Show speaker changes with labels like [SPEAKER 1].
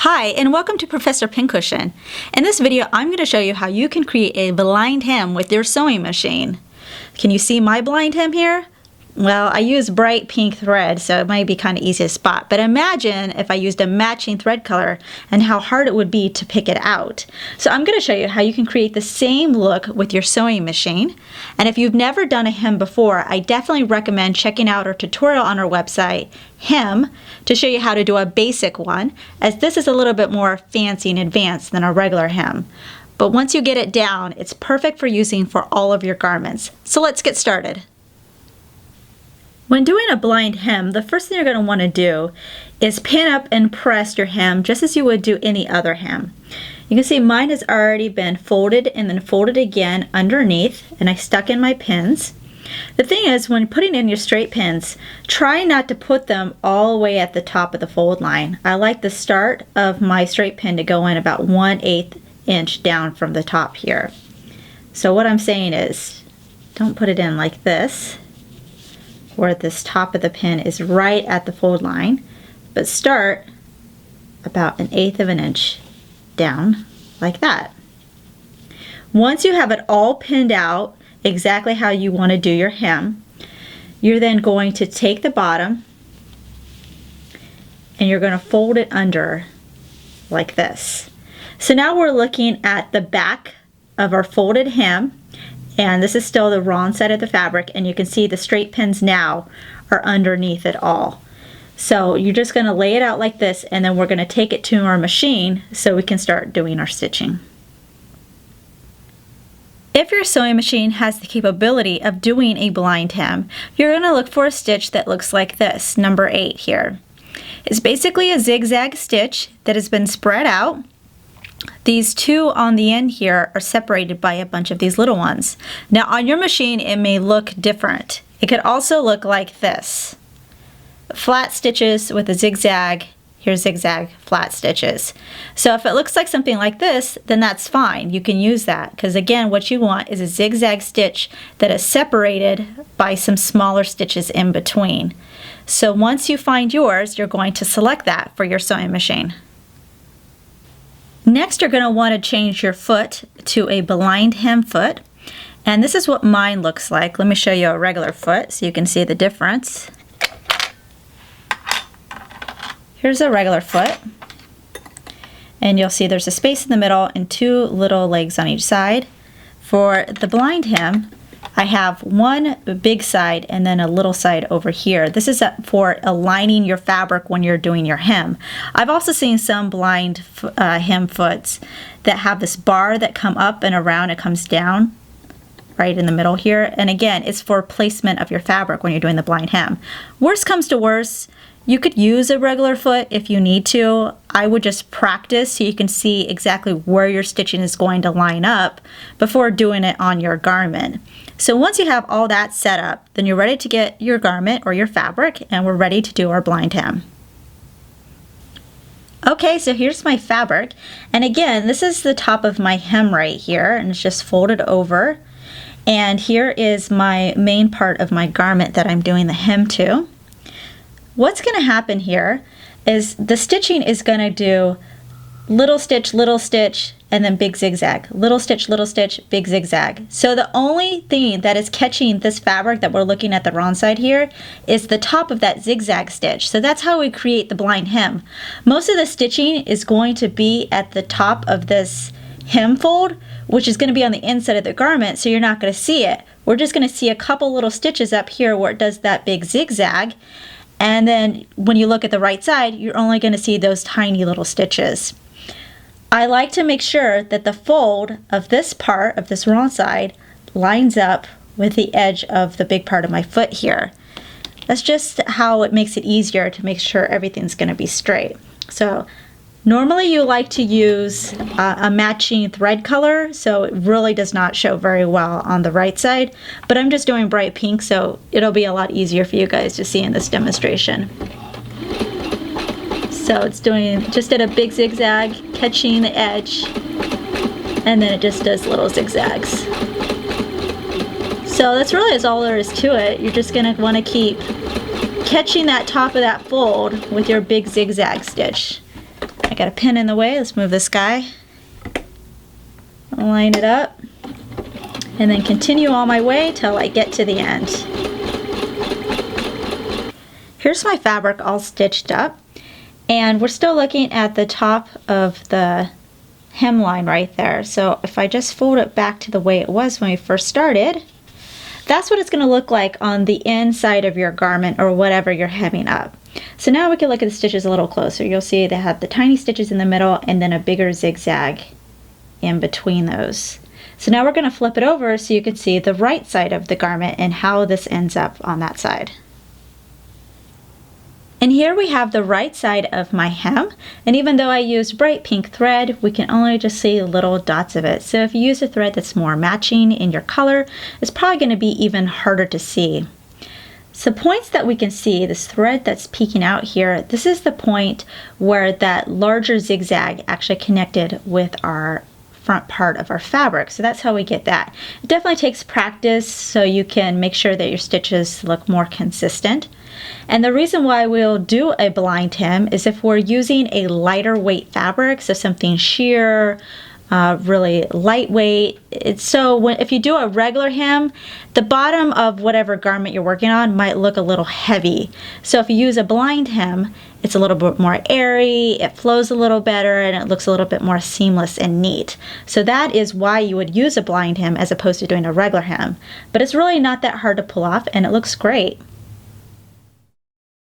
[SPEAKER 1] Hi, and welcome to Professor Pincushion. In this video, I'm going to show you how you can create a blind hem with your sewing machine. Can you see my blind hem here? Well, I use bright pink thread, so it might be kind of easy to spot. But imagine if I used a matching thread color and how hard it would be to pick it out. So I'm going to show you how you can create the same look with your sewing machine. And if you've never done a hem before, I definitely recommend checking out our tutorial on our website, Hem, to show you how to do a basic one, as this is a little bit more fancy and advanced than a regular hem. But once you get it down, it's perfect for using for all of your garments. So let's get started. When doing a blind hem, the first thing you're going to want to do is pin up and press your hem just as you would do any other hem. You can see mine has already been folded and then folded again underneath, and I stuck in my pins. The thing is, when putting in your straight pins, try not to put them all the way at the top of the fold line. I like the start of my straight pin to go in about 1/8 inch down from the top here. So what I'm saying is, don't put it in like this, where this top of the pin is right at the fold line, but start about 1/8 of an inch down like that. Once you have it all pinned out exactly how you want to do your hem, you're then going to take the bottom and you're going to fold it under like this. So now we're looking at the back of our folded hem, and this is still the wrong side of the fabric, and you can see the straight pins now are underneath it all. So you're just going to lay it out like this, and then we're going to take it to our machine so we can start doing our stitching. If your sewing machine has the capability of doing a blind hem, you're going to look for a stitch that looks like this, number 8 here. It's basically a zigzag stitch that has been spread out. These two on the end here are separated by a bunch of these little ones. Now on your machine it may look different. It could also look like this. Flat stitches with a zigzag, here's zigzag, flat stitches. So if it looks like something like this, then that's fine. You can use that, because again what you want is a zigzag stitch that is separated by some smaller stitches in between. So once you find yours, you're going to select that for your sewing machine. Next, you're going to want to change your foot to a blind hem foot, and this is what mine looks like. Let me show you a regular foot so you can see the difference. Here's a regular foot, and you'll see there's a space in the middle and 2 little legs on each side. For the blind hem, I have one big side and then a little side over here. This is for aligning your fabric when you're doing your hem. I've also seen some blind hem foots that have this bar that come up and around. It comes down right in the middle here. And again, it's for placement of your fabric when you're doing the blind hem. Worst comes to worst, you could use a regular foot if you need to. I would just practice so you can see exactly where your stitching is going to line up before doing it on your garment. So once you have all that set up, then you're ready to get your garment or your fabric, and we're ready to do our blind hem. Okay, so here's my fabric, and again, this is the top of my hem right here, and it's just folded over. And here is my main part of my garment that I'm doing the hem to. What's going to happen here is the stitching is going to do little stitch, and then big zigzag. Little stitch, big zigzag. So the only thing that is catching this fabric that we're looking at the wrong side here is the top of that zigzag stitch. So that's how we create the blind hem. Most of the stitching is going to be at the top of this hem fold, which is going to be on the inside of the garment, so you're not going to see it. We're just going to see a couple little stitches up here where it does that big zigzag. And then when you look at the right side, you're only going to see those tiny little stitches. I like to make sure that the fold of this part of this wrong side lines up with the edge of the big part of my foot here. That's just how it makes it easier to make sure everything's going to be straight. So normally you like to use a matching thread color, so it really does not show very well on the right side, but I'm just doing bright pink, so it'll be a lot easier for you guys to see in this demonstration. So it's doing, just did a big zigzag, catching the edge, and then it just does little zigzags. So that's really all there is to it. You're just going to want to keep catching that top of that fold with your big zigzag stitch. got a pin in the way. Let's move this guy. Line it up. And then continue on my way till I get to the end. Here's my fabric all stitched up. And we're still looking at the top of the hemline right there. So if I just fold it back to the way it was when we first started, that's what it's going to look like on the inside of your garment or whatever you're hemming up. So now we can look at the stitches a little closer. You'll see they have the tiny stitches in the middle and then a bigger zigzag in between those. So now we're going to flip it over so you can see the right side of the garment and how this ends up on that side. And here we have the right side of my hem, and even though I used bright pink thread, we can only just see little dots of it. So if you use a thread that's more matching in your color, it's probably going to be even harder to see. So points that we can see, this thread that's peeking out here, this is the point where that larger zigzag actually connected with our front part of our fabric. So that's how we get that. It definitely takes practice so you can make sure that your stitches look more consistent. And the reason why we'll do a blind hem is if we're using a lighter weight fabric, so something sheer, really lightweight. If you do a regular hem, the bottom of whatever garment you're working on might look a little heavy. So if you use a blind hem, it's a little bit more airy, it flows a little better, and it looks a little bit more seamless and neat. So that is why you would use a blind hem as opposed to doing a regular hem. But it's really not that hard to pull off, and it looks great.